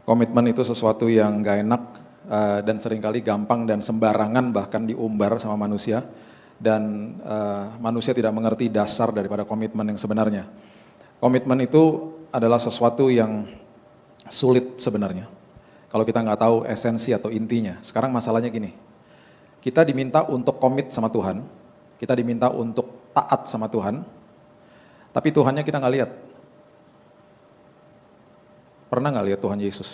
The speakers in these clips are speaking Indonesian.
Komitmen itu sesuatu yang gak enak dan seringkali gampang dan sembarangan bahkan diumbar sama manusia. Dan manusia tidak mengerti dasar daripada komitmen yang sebenarnya. Komitmen itu adalah sesuatu yang sulit sebenarnya. Kalau kita nggak tahu esensi atau intinya. Sekarang masalahnya gini, kita diminta untuk komit sama Tuhan, kita diminta untuk taat sama Tuhan, tapi Tuhannya kita nggak lihat. Pernah nggak lihat Tuhan Yesus?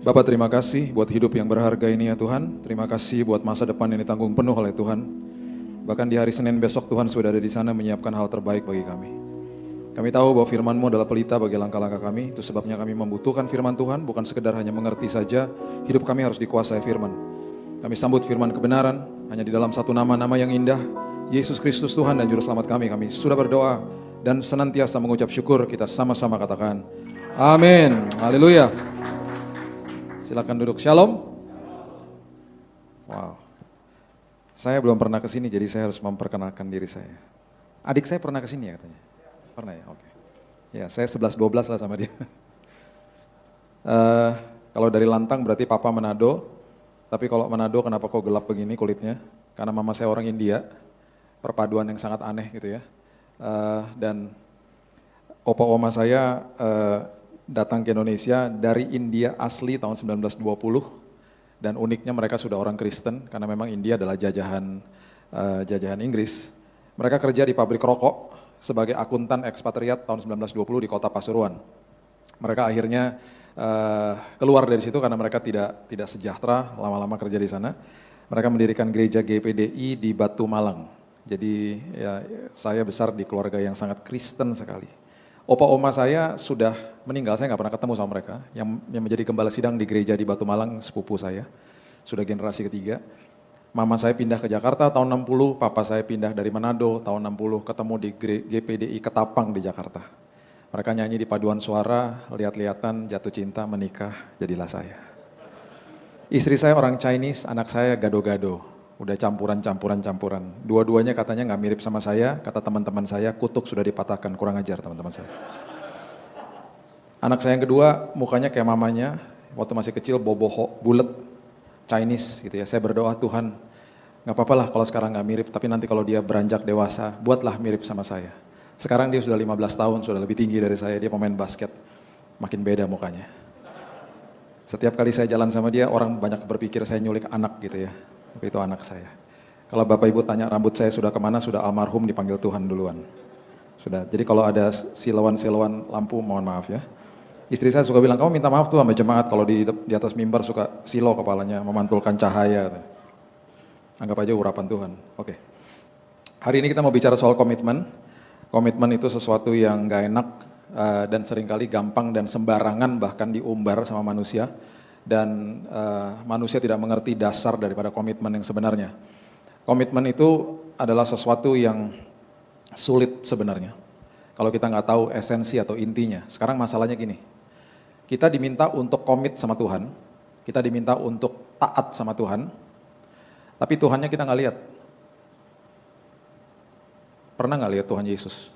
Bapak, terima kasih buat hidup yang berharga ini ya Tuhan. Terima kasih buat masa depan yang ditanggung penuh oleh Tuhan. Bahkan di hari Senin besok Tuhan sudah ada di sana menyiapkan hal terbaik bagi kami. Kami tahu bahwa firman-Mu adalah pelita bagi langkah-langkah kami. Itu sebabnya kami membutuhkan firman Tuhan, bukan sekedar hanya mengerti saja. Hidup kami harus dikuasai firman. Kami sambut firman kebenaran hanya di dalam satu nama-nama yang indah, Yesus Kristus Tuhan dan Juru Selamat kami. Kami sudah berdoa dan senantiasa mengucap syukur. Kita sama-sama katakan, amin. Haleluya. Silakan duduk. Shalom. Wow. Saya belum pernah ke sini, jadi saya harus memperkenalkan diri saya. Adik saya pernah ke sini ya katanya? Pernah ya? Oke. Ya, saya 11-12 lah sama dia. Kalau dari Lantang berarti Papa Manado. Tapi kalau Manado kenapa kok gelap begini kulitnya? Karena mama saya orang India. Perpaduan yang sangat aneh gitu ya. Dan opa oma saya datang ke Indonesia dari India asli tahun 1920. Dan uniknya mereka sudah orang Kristen karena memang India adalah jajahan Inggris. Mereka kerja di pabrik rokok sebagai akuntan ekspatriat tahun 1920 di kota Pasuruan. Mereka akhirnya keluar dari situ karena mereka tidak sejahtera lama-lama kerja di sana. Mereka mendirikan gereja GPDI di Batu Malang. Jadi ya, saya besar di keluarga yang sangat Kristen sekali. Opa oma saya sudah meninggal, saya nggak pernah ketemu sama mereka. Yang menjadi gembala sidang di gereja di Batu Malang, sepupu saya. Sudah generasi ketiga. Mama saya pindah ke Jakarta tahun 60, papa saya pindah dari Manado tahun 60, ketemu di GPDI Ketapang di Jakarta. Mereka nyanyi di paduan suara, lihat-lihatan, jatuh cinta, menikah, jadilah saya. Istri saya orang Chinese, anak saya gado-gado. Udah campuran. Dua-duanya katanya nggak mirip sama saya, kata teman-teman saya, kutuk sudah dipatahkan, kurang ajar teman-teman saya. Anak saya yang kedua, mukanya kayak mamanya, waktu masih kecil boboho, bulet, Chinese gitu ya. Saya berdoa, Tuhan, nggak apa-apa lah kalau sekarang nggak mirip, tapi nanti kalau dia beranjak dewasa, buatlah mirip sama saya. Sekarang dia sudah 15 tahun, sudah lebih tinggi dari saya, dia pemain basket, makin beda mukanya. Setiap kali saya jalan sama dia, orang banyak berpikir saya nyulik anak gitu ya. Tapi itu anak saya. Kalau Bapak Ibu tanya rambut saya sudah kemana, sudah almarhum dipanggil Tuhan duluan. Sudah. Jadi kalau ada silauan lampu, mohon maaf ya. Istri saya suka bilang, kamu minta maaf tuh sama jemaat kalau di atas mimbar suka silau kepalanya, memantulkan cahaya. Anggap aja urapan Tuhan. Oke. Hari ini kita mau bicara soal komitmen. Komitmen itu sesuatu yang gak enak dan seringkali gampang dan sembarangan bahkan diumbar sama manusia. Dan manusia tidak mengerti dasar daripada komitmen yang sebenarnya. Komitmen itu adalah sesuatu yang sulit sebenarnya. Kalau kita nggak tahu esensi atau intinya. Sekarang masalahnya gini, kita diminta untuk komit sama Tuhan, kita diminta untuk taat sama Tuhan, tapi Tuhannya kita nggak lihat. Pernah nggak lihat Tuhan Yesus?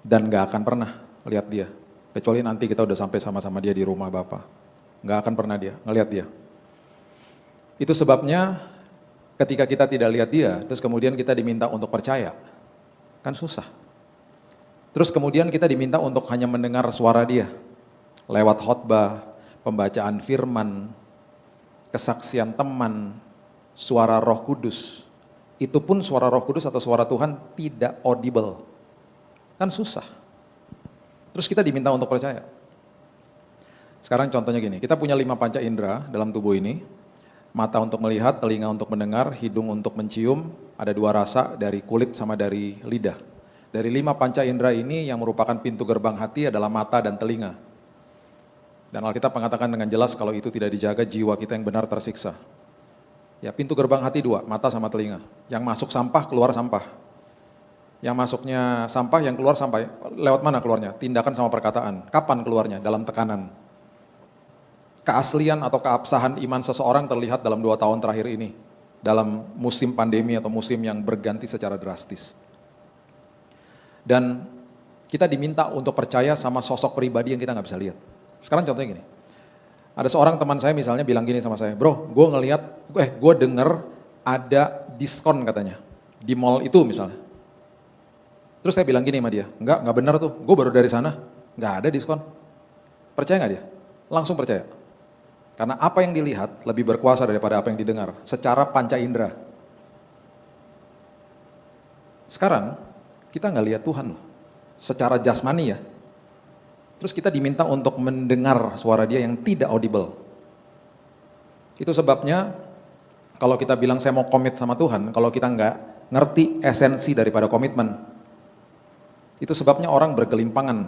Dan nggak akan pernah lihat dia, kecuali nanti kita udah sampai sama-sama dia di rumah Bapa. Nggak akan pernah dia, ngelihat dia. Itu sebabnya ketika kita tidak lihat dia, terus kemudian kita diminta untuk percaya, kan susah. Terus kemudian kita diminta untuk hanya mendengar suara dia, lewat khotbah, pembacaan firman, kesaksian teman, suara Roh Kudus. Itu pun suara Roh Kudus atau suara Tuhan tidak audible, kan susah. Terus kita diminta untuk percaya. Sekarang contohnya gini, kita punya 5 panca indera dalam tubuh ini. Mata untuk melihat, telinga untuk mendengar, hidung untuk mencium, ada 2 rasa dari kulit sama dari lidah. Dari 5 panca indera ini yang merupakan pintu gerbang hati adalah mata dan telinga. Dan Alkitab mengatakan dengan jelas kalau itu tidak dijaga, jiwa kita yang benar tersiksa. Ya, pintu gerbang hati 2, mata sama telinga. Yang masuk sampah, keluar sampah. Yang masuknya sampah, yang keluar sampah. Lewat mana keluarnya? Tindakan sama perkataan. Kapan keluarnya? Dalam tekanan. Keaslian atau keabsahan iman seseorang terlihat dalam 2 tahun terakhir ini. Dalam musim pandemi atau musim yang berganti secara drastis. Dan kita diminta untuk percaya sama sosok pribadi yang kita nggak bisa lihat. Sekarang contohnya gini, ada seorang teman saya misalnya bilang gini sama saya, bro, gue denger ada diskon katanya, di mall itu misalnya. Terus saya bilang gini sama dia, enggak benar tuh, gue baru dari sana, nggak ada diskon. Percaya nggak dia? Langsung percaya. Karena apa yang dilihat lebih berkuasa daripada apa yang didengar, secara panca indera. Sekarang, kita nggak lihat Tuhan loh, secara jasmani ya. Terus kita diminta untuk mendengar suara dia yang tidak audible. Itu sebabnya, kalau kita bilang saya mau komit sama Tuhan, kalau kita nggak ngerti esensi daripada komitmen, itu sebabnya orang bergelimpangan,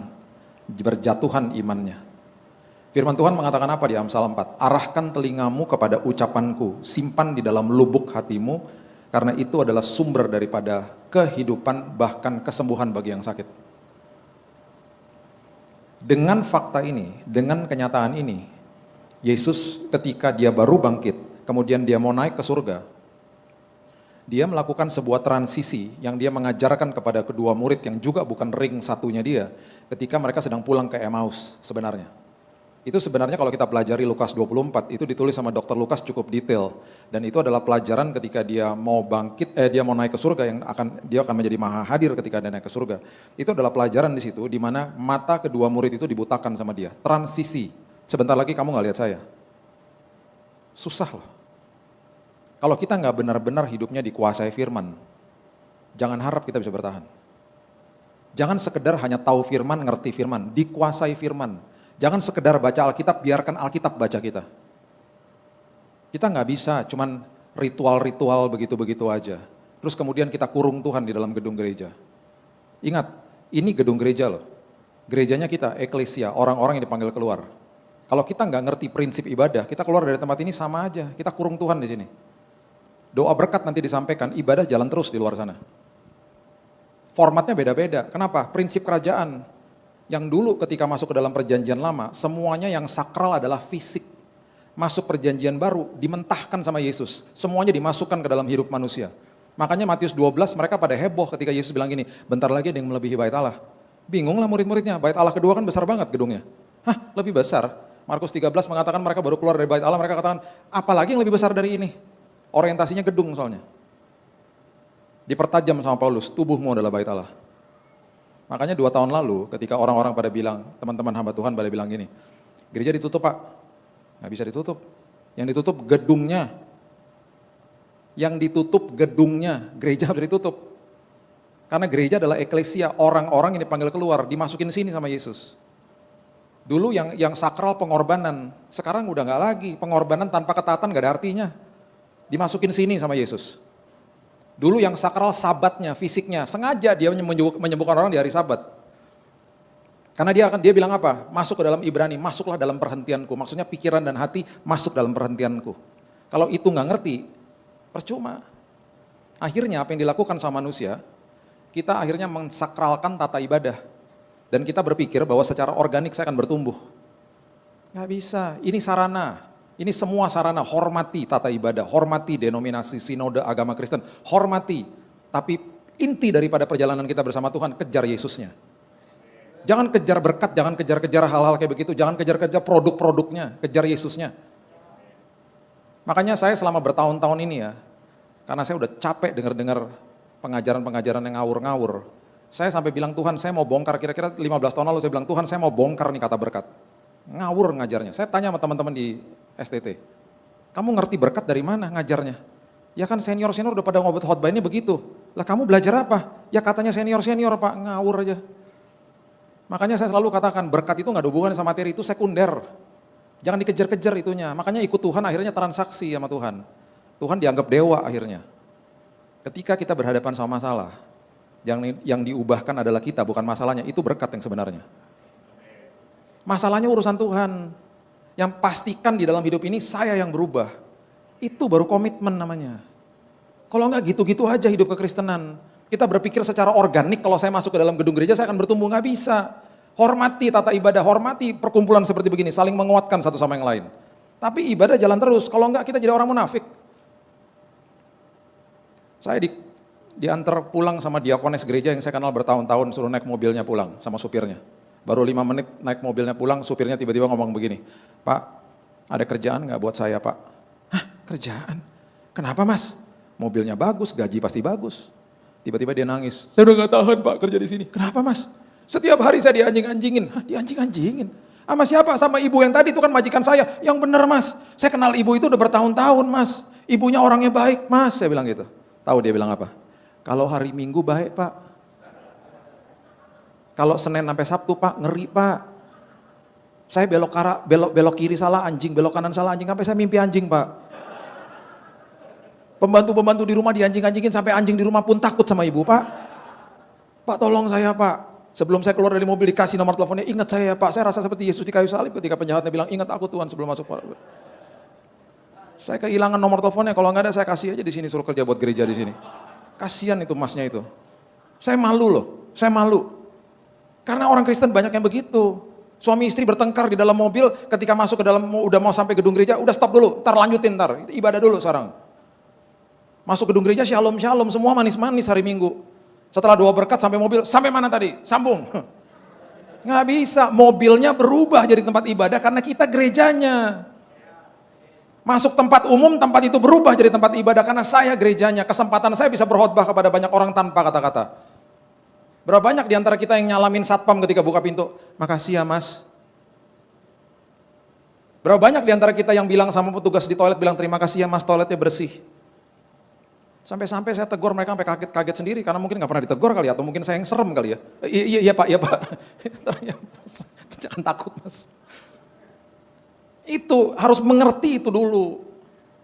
berjatuhan imannya. Firman Tuhan mengatakan apa di Amsal 4? Arahkan telingamu kepada ucapanku, simpan di dalam lubuk hatimu, karena itu adalah sumber daripada kehidupan, bahkan kesembuhan bagi yang sakit. Dengan fakta ini, dengan kenyataan ini, Yesus ketika dia baru bangkit, kemudian dia mau naik ke surga, dia melakukan sebuah transisi yang dia mengajarkan kepada kedua murid yang juga bukan ring satunya dia, ketika mereka sedang pulang ke Emmaus sebenarnya. Itu sebenarnya kalau kita pelajari Lukas 24, itu ditulis sama Dr. Lukas cukup detail. Dan itu adalah pelajaran ketika dia mau dia mau naik ke surga, dia akan menjadi maha hadir ketika dia naik ke surga. Itu adalah pelajaran di situ, di mana mata kedua murid itu dibutakan sama dia. Transisi, sebentar lagi kamu nggak lihat saya. Susah loh. Kalau kita nggak benar-benar hidupnya dikuasai firman, jangan harap kita bisa bertahan. Jangan sekedar hanya tahu firman, ngerti firman, dikuasai firman. Jangan sekedar baca Alkitab, biarkan Alkitab baca kita. Kita nggak bisa cuman ritual-ritual begitu-begitu aja. Terus kemudian kita kurung Tuhan di dalam gedung gereja. Ingat, ini gedung gereja loh. Gerejanya kita, eklesia, orang-orang yang dipanggil keluar. Kalau kita nggak ngerti prinsip ibadah, kita keluar dari tempat ini sama aja. Kita kurung Tuhan di sini. Doa berkat nanti disampaikan, ibadah jalan terus di luar sana. Formatnya beda-beda. Kenapa? Prinsip kerajaan. Yang dulu ketika masuk ke dalam perjanjian lama, semuanya yang sakral adalah fisik. Masuk perjanjian baru, dimentahkan sama Yesus. Semuanya dimasukkan ke dalam hidup manusia. Makanya Matius 12 mereka pada heboh ketika Yesus bilang gini, bentar lagi ada yang melebihi bait Allah. Bingunglah murid-muridnya, bait Allah kedua kan besar banget gedungnya. Hah, lebih besar? Markus 13 mengatakan mereka baru keluar dari bait Allah, mereka katakan, apalagi yang lebih besar dari ini? Orientasinya gedung soalnya. Dipertajam sama Paulus, tubuhmu adalah bait Allah. Makanya 2 tahun lalu ketika orang-orang pada bilang, teman-teman hamba Tuhan pada bilang gini, gereja ditutup Pak, nggak bisa ditutup. Yang ditutup gedungnya. Yang ditutup gedungnya, gereja harus ditutup. Karena gereja adalah eklesia, orang-orang yang dipanggil keluar, dimasukin sini sama Yesus. Dulu yang sakral pengorbanan, sekarang udah nggak lagi, pengorbanan tanpa ketaatan nggak ada artinya. Dimasukin sini sama Yesus. Dulu yang sakral sabatnya, fisiknya, sengaja dia menyembuhkan orang di hari sabat. Karena dia bilang apa? Masuk ke dalam Ibrani, masuklah dalam perhentianku. Maksudnya pikiran dan hati masuk dalam perhentianku. Kalau itu nggak ngerti, percuma. Akhirnya apa yang dilakukan sama manusia, kita akhirnya mensakralkan tata ibadah. Dan kita berpikir bahwa secara organik saya akan bertumbuh. Nggak bisa, ini sarana. Ini semua sarana, hormati tata ibadah, hormati denominasi, sinode, agama Kristen, hormati. Tapi inti daripada perjalanan kita bersama Tuhan, kejar Yesusnya. Jangan kejar berkat, jangan kejar-kejar hal-hal kayak begitu, jangan kejar-kejar produk-produknya, kejar Yesusnya. Makanya saya selama bertahun-tahun ini ya, karena saya udah capek dengar-dengar pengajaran-pengajaran yang ngawur-ngawur. Saya sampai bilang, Tuhan saya mau bongkar, kira-kira 15 tahun lalu saya bilang, Tuhan saya mau bongkar nih kata berkat. Ngawur ngajarnya. Saya tanya sama teman-teman di STT, kamu ngerti berkat dari mana ngajarnya? Ya kan senior-senior udah pada ngobrol khotbah ini begitu. Lah kamu belajar apa? Ya katanya senior-senior Pak, ngawur aja. Makanya saya selalu katakan berkat itu gak ada hubungan sama materi, itu sekunder. Jangan dikejar-kejar itunya. Makanya ikut Tuhan akhirnya transaksi sama Tuhan. Tuhan dianggap dewa akhirnya. Ketika kita berhadapan sama masalah, yang diubahkan adalah kita, bukan masalahnya, itu berkat yang sebenarnya. Masalahnya urusan Tuhan. Yang pastikan di dalam hidup ini saya yang berubah. Itu baru komitmen namanya. Kalau enggak gitu-gitu aja hidup kekristenan. Kita berpikir secara organik kalau saya masuk ke dalam gedung gereja saya akan bertumbuh, nggak bisa. Hormati tata ibadah, hormati perkumpulan seperti begini, saling menguatkan satu sama yang lain. Tapi ibadah jalan terus, kalau enggak kita jadi orang munafik. diantar pulang sama diakones gereja yang saya kenal bertahun-tahun, suruh naik mobilnya pulang sama supirnya. Baru 5 menit naik mobilnya pulang, supirnya tiba-tiba ngomong begini, "Pak, ada kerjaan nggak buat saya, Pak?" "Hah, kerjaan? Kenapa, Mas? Mobilnya bagus, gaji pasti bagus." Tiba-tiba dia nangis, "Saya udah nggak tahan, Pak, kerja di sini." "Kenapa, Mas?" "Setiap hari saya dianjing-anjingin." "Hah, dianjing-anjingin? Sama siapa?" "Sama ibu yang tadi itu kan majikan saya." "Yang benar, Mas. Saya kenal ibu itu udah bertahun-tahun, Mas. Ibunya orangnya baik, Mas." Saya bilang gitu. Tahu dia bilang apa? "Kalau hari Minggu baik, Pak. Kalau Senin sampai Sabtu, Pak, ngeri, Pak. Saya belok kiri salah anjing, belok kanan salah anjing, sampai saya mimpi anjing, Pak. Pembantu-pembantu di rumah dianjing-anjingin sampai anjing di rumah pun takut sama ibu, Pak. Pak, tolong saya, Pak. Sebelum saya keluar dari mobil dikasih nomor teleponnya, ingat saya, Pak. Saya rasa seperti Yesus di kayu salib ketika penjahatnya bilang, ingat aku Tuhan sebelum masuk." Saya kehilangan nomor teleponnya, kalau nggak ada saya kasih aja di sini, suruh kerja buat gereja di sini. Kasihan itu masnya itu. Saya malu loh, saya malu. Karena orang Kristen banyak yang begitu. Suami istri bertengkar di dalam mobil, ketika masuk ke dalam, udah mau sampai gedung gereja, udah stop dulu, ntar lanjutin ntar, ibadah dulu sekarang. Masuk gedung gereja, shalom, semua manis-manis hari Minggu. Setelah doa berkat sampai mobil, sampai mana tadi? Sambung. Nggak bisa, mobilnya berubah jadi tempat ibadah karena kita gerejanya. Masuk tempat umum, tempat itu berubah jadi tempat ibadah karena saya gerejanya. Kesempatan saya bisa berkhotbah kepada banyak orang tanpa kata-kata. Berapa banyak di antara kita yang nyalamin satpam ketika buka pintu? "Makasih ya, Mas." Berapa banyak di antara kita yang bilang sama petugas di toilet, bilang, "Terima kasih ya, Mas, toiletnya bersih." Sampai-sampai saya tegur mereka sampai kaget sendiri karena mungkin nggak pernah ditegur kali ya, atau mungkin saya yang serem kali ya. Iya Pak, iya Pak. Jangan takut, Mas. Itu harus mengerti itu dulu.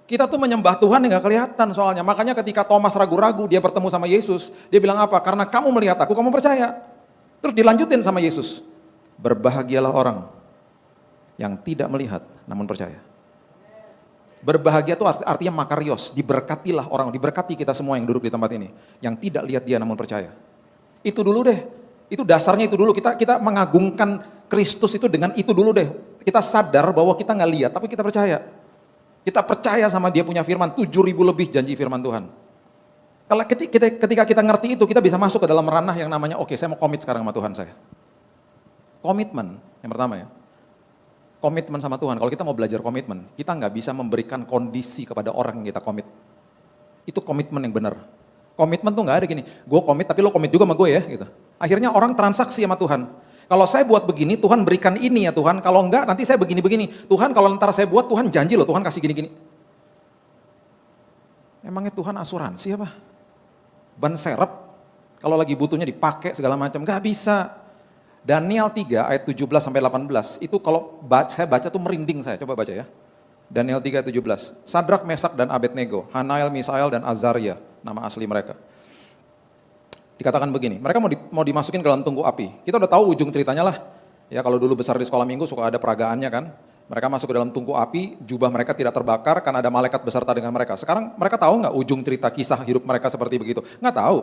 Kita tuh menyembah Tuhan yang gak kelihatan soalnya. Makanya ketika Thomas ragu-ragu, dia bertemu sama Yesus, dia bilang apa? "Karena kamu melihat aku, kamu percaya." Terus dilanjutin sama Yesus. "Berbahagialah orang yang tidak melihat namun percaya." Berbahagia itu artinya makarios, diberkatilah orang, diberkati kita semua yang duduk di tempat ini. Yang tidak lihat dia namun percaya. Itu dulu deh. Itu dasarnya itu dulu, kita mengagungkan Kristus itu dengan itu dulu deh. Kita sadar bahwa kita nggak lihat, tapi kita percaya. Kita percaya sama dia punya firman, 7.000 lebih janji firman Tuhan. Kalau ketika kita ngerti itu, kita bisa masuk ke dalam ranah yang namanya, oke, saya mau komit sekarang sama Tuhan saya. Komitmen, yang pertama ya. Komitmen sama Tuhan, kalau kita mau belajar komitmen, kita nggak bisa memberikan kondisi kepada orang yang kita komit. Itu komitmen yang benar. Komitmen tuh nggak ada gini, gue komit tapi lo komit juga sama gue ya, gitu. Akhirnya orang transaksi sama Tuhan. Kalau saya buat begini, Tuhan berikan ini ya Tuhan. Kalau enggak, nanti saya begini-begini. Tuhan kalau ntar saya buat, Tuhan janji loh, Tuhan kasih gini-gini. Emangnya Tuhan asuransi apa? Ban serep, kalau lagi butuhnya dipakai segala macam, nggak bisa. Daniel 3 ayat 17-18, itu kalau saya baca tuh merinding saya, coba baca ya. Daniel 3 ayat 17, Sadrak, Mesak, dan Abednego, Hanael, Misael, dan Azaria, nama asli mereka. Dikatakan begini, mereka mau dimasukin ke dalam tungku api. Kita udah tahu ujung ceritanya lah. Ya kalau dulu besar di sekolah minggu suka ada peragaannya kan. Mereka masuk ke dalam tungku api, jubah mereka tidak terbakar karena ada malaikat beserta dengan mereka. Sekarang mereka tahu nggak ujung cerita kisah hidup mereka seperti begitu? Nggak tahu.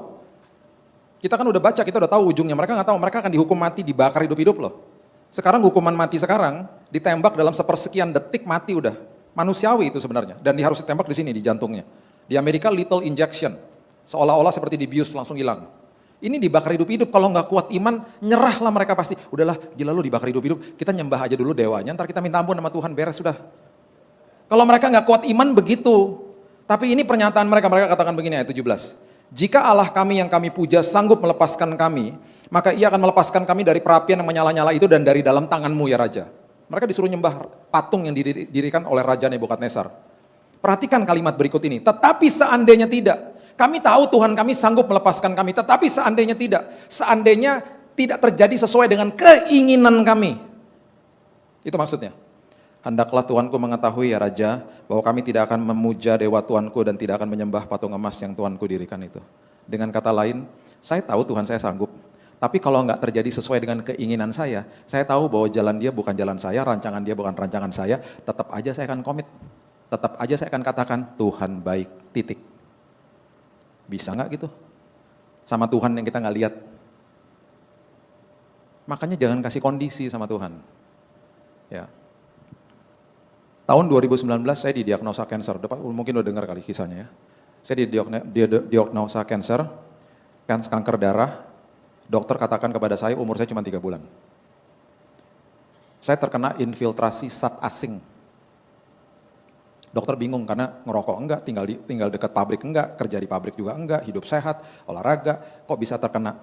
Kita kan udah baca, kita udah tahu ujungnya. Mereka nggak tahu, mereka akan dihukum mati, dibakar hidup-hidup loh. Sekarang hukuman mati sekarang, ditembak dalam sepersekian detik mati udah. Manusiawi itu sebenarnya. Dan dia harus ditembak di sini, di jantungnya. Di Amerika lethal injection. Seolah-olah seperti dibius langsung hilang. Ini dibakar hidup-hidup, kalau nggak kuat iman, nyerahlah mereka pasti. Udahlah, gila lu dibakar hidup-hidup, kita nyembah aja dulu dewanya, ntar kita minta ampun sama Tuhan, beres sudah. Kalau mereka nggak kuat iman, begitu. Tapi ini pernyataan mereka katakan begini ayat 17. Jika Allah kami yang kami puja sanggup melepaskan kami, maka ia akan melepaskan kami dari perapian yang menyala-nyala itu dan dari dalam tanganmu ya Raja. Mereka disuruh nyembah patung yang didirikan oleh Raja Nebukadnezar. Perhatikan kalimat berikut ini, tetapi seandainya tidak, kami tahu Tuhan kami sanggup melepaskan kami, tetapi seandainya tidak terjadi sesuai dengan keinginan kami. Itu maksudnya. Hendaklah Tuanku mengetahui ya Raja, bahwa kami tidak akan memuja dewa Tuanku dan tidak akan menyembah patung emas yang Tuanku dirikan itu. Dengan kata lain, saya tahu Tuhan saya sanggup, tapi kalau nggak terjadi sesuai dengan keinginan saya tahu bahwa jalan dia bukan jalan saya, rancangan dia bukan rancangan saya, tetap aja saya akan komit, tetap aja saya akan katakan, Tuhan baik, titik. Bisa nggak gitu? Sama Tuhan yang kita nggak lihat. Makanya jangan kasih kondisi sama Tuhan. Ya. Tahun 2019 saya didiagnosa kanker, mungkin udah dengar kali kisahnya ya. Saya didiagnosa cancer, kanker darah, dokter katakan kepada saya umur saya cuma 3 bulan. Saya terkena infiltrasi zat asing. Dokter bingung karena ngerokok enggak, tinggal dekat pabrik enggak, kerja di pabrik juga enggak, hidup sehat, olahraga, kok bisa terkena?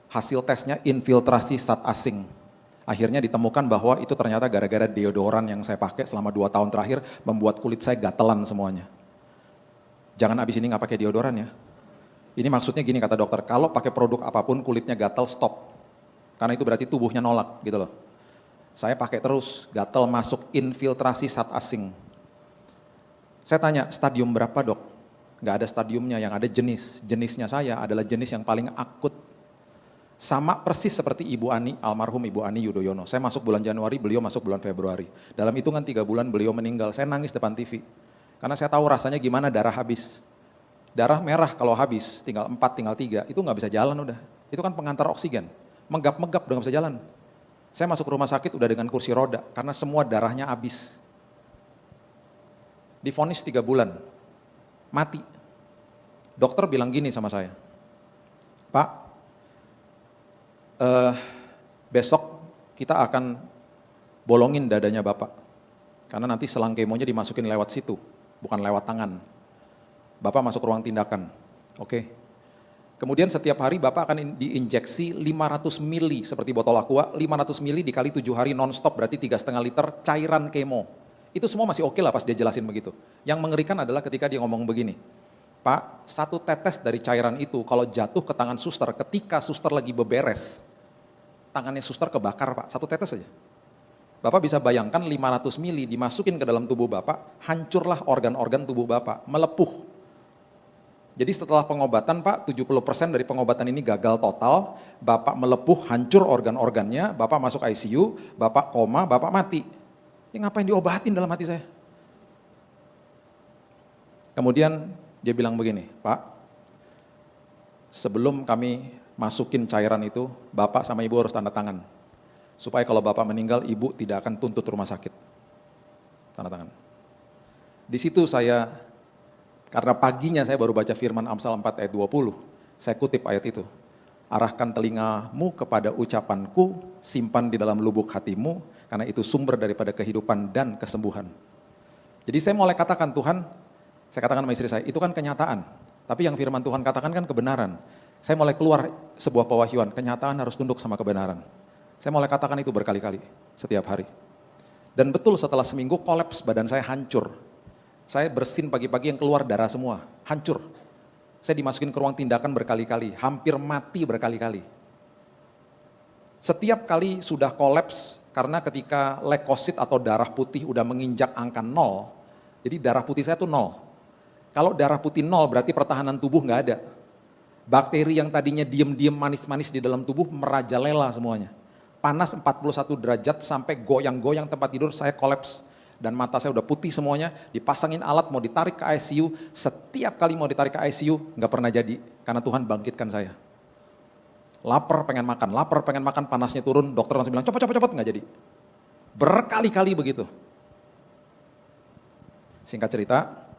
Hasil tesnya infiltrasi zat asing. Akhirnya ditemukan bahwa itu ternyata gara-gara deodoran yang saya pakai selama 2 tahun terakhir membuat kulit saya gatelan semuanya. Jangan abis ini nggak pakai deodoran ya. Ini maksudnya gini kata dokter, kalau pakai produk apapun kulitnya gatal stop. Karena itu berarti tubuhnya nolak gitu loh. Saya pakai terus, gatal masuk infiltrasi zat asing. Saya tanya, stadium berapa dok? Nggak ada stadiumnya, yang ada jenis. Jenisnya saya adalah jenis yang paling akut. Sama persis seperti Ibu Ani, almarhum Ibu Ani Yudhoyono. Saya masuk bulan Januari, beliau masuk bulan Februari. Dalam hitungan 3 bulan beliau meninggal, saya nangis depan TV. Karena saya tahu rasanya gimana darah habis. Darah merah kalau habis, tinggal 4, tinggal 3, itu nggak bisa jalan udah. Itu kan pengantar oksigen, menggap-menggap udah nggak bisa jalan. Saya masuk rumah sakit udah dengan kursi roda, karena semua darahnya habis. Divonis 3 bulan, mati. Dokter bilang gini sama saya, Pak, besok kita akan bolongin dadanya Bapak. Karena nanti selang kemonya dimasukin lewat situ, bukan lewat tangan. Bapak masuk ruang tindakan, oke. Kemudian setiap hari Bapak akan diinjeksi 500 mili seperti botol aqua, 500 mili dikali 7 hari non-stop berarti 3,5 liter cairan kemo. Itu semua masih oke lah pas dia jelasin begitu. Yang mengerikan adalah ketika dia ngomong begini, Pak, 1 tetes dari cairan itu kalau jatuh ke tangan suster, ketika suster lagi beberes, tangannya suster kebakar Pak, 1 tetes saja. Bapak bisa bayangkan 500 mili dimasukin ke dalam tubuh Bapak, hancurlah organ-organ tubuh Bapak, melepuh. Jadi setelah pengobatan Pak, 70% dari pengobatan ini gagal total, Bapak melepuh, hancur organ-organnya, Bapak masuk ICU, Bapak koma, Bapak mati. Ya ngapain diobatin dalam hati saya? Kemudian dia bilang begini, Pak, sebelum kami masukin cairan itu, Bapak sama Ibu harus tanda tangan. Supaya kalau Bapak meninggal, Ibu tidak akan tuntut rumah sakit. Tanda tangan. Di situ saya, karena paginya saya baru baca firman Amsal 4 ayat 20, saya kutip ayat itu. Arahkan telingamu kepada ucapanku, simpan di dalam lubuk hatimu, karena itu sumber daripada kehidupan dan kesembuhan. Jadi saya mulai katakan, Tuhan, saya katakan sama istri saya, itu kan kenyataan. Tapi yang firman Tuhan katakan kan kebenaran. Saya mulai keluar sebuah pewahyuan, kenyataan harus tunduk sama kebenaran. Saya mulai katakan itu berkali-kali, setiap hari. Dan betul setelah seminggu kolaps, badan saya hancur. Saya bersin pagi-pagi yang keluar darah semua, hancur. Saya dimasukin ke ruang tindakan berkali-kali, hampir mati berkali-kali. Setiap kali sudah kolaps, karena ketika leukosit atau darah putih udah menginjak angka 0, jadi darah putih saya tuh 0. Kalau darah putih 0 berarti pertahanan tubuh nggak ada. Bakteri yang tadinya diem-diem manis-manis di dalam tubuh merajalela semuanya. Panas 41 derajat sampai goyang-goyang tempat tidur, saya kolaps. Dan mata saya udah putih semuanya, dipasangin alat mau ditarik ke ICU, setiap kali mau ditarik ke ICU nggak pernah jadi, karena Tuhan bangkitkan saya. Lapar pengen makan, panasnya turun, dokter langsung bilang cepet, nggak jadi. Berkali-kali begitu. Singkat cerita,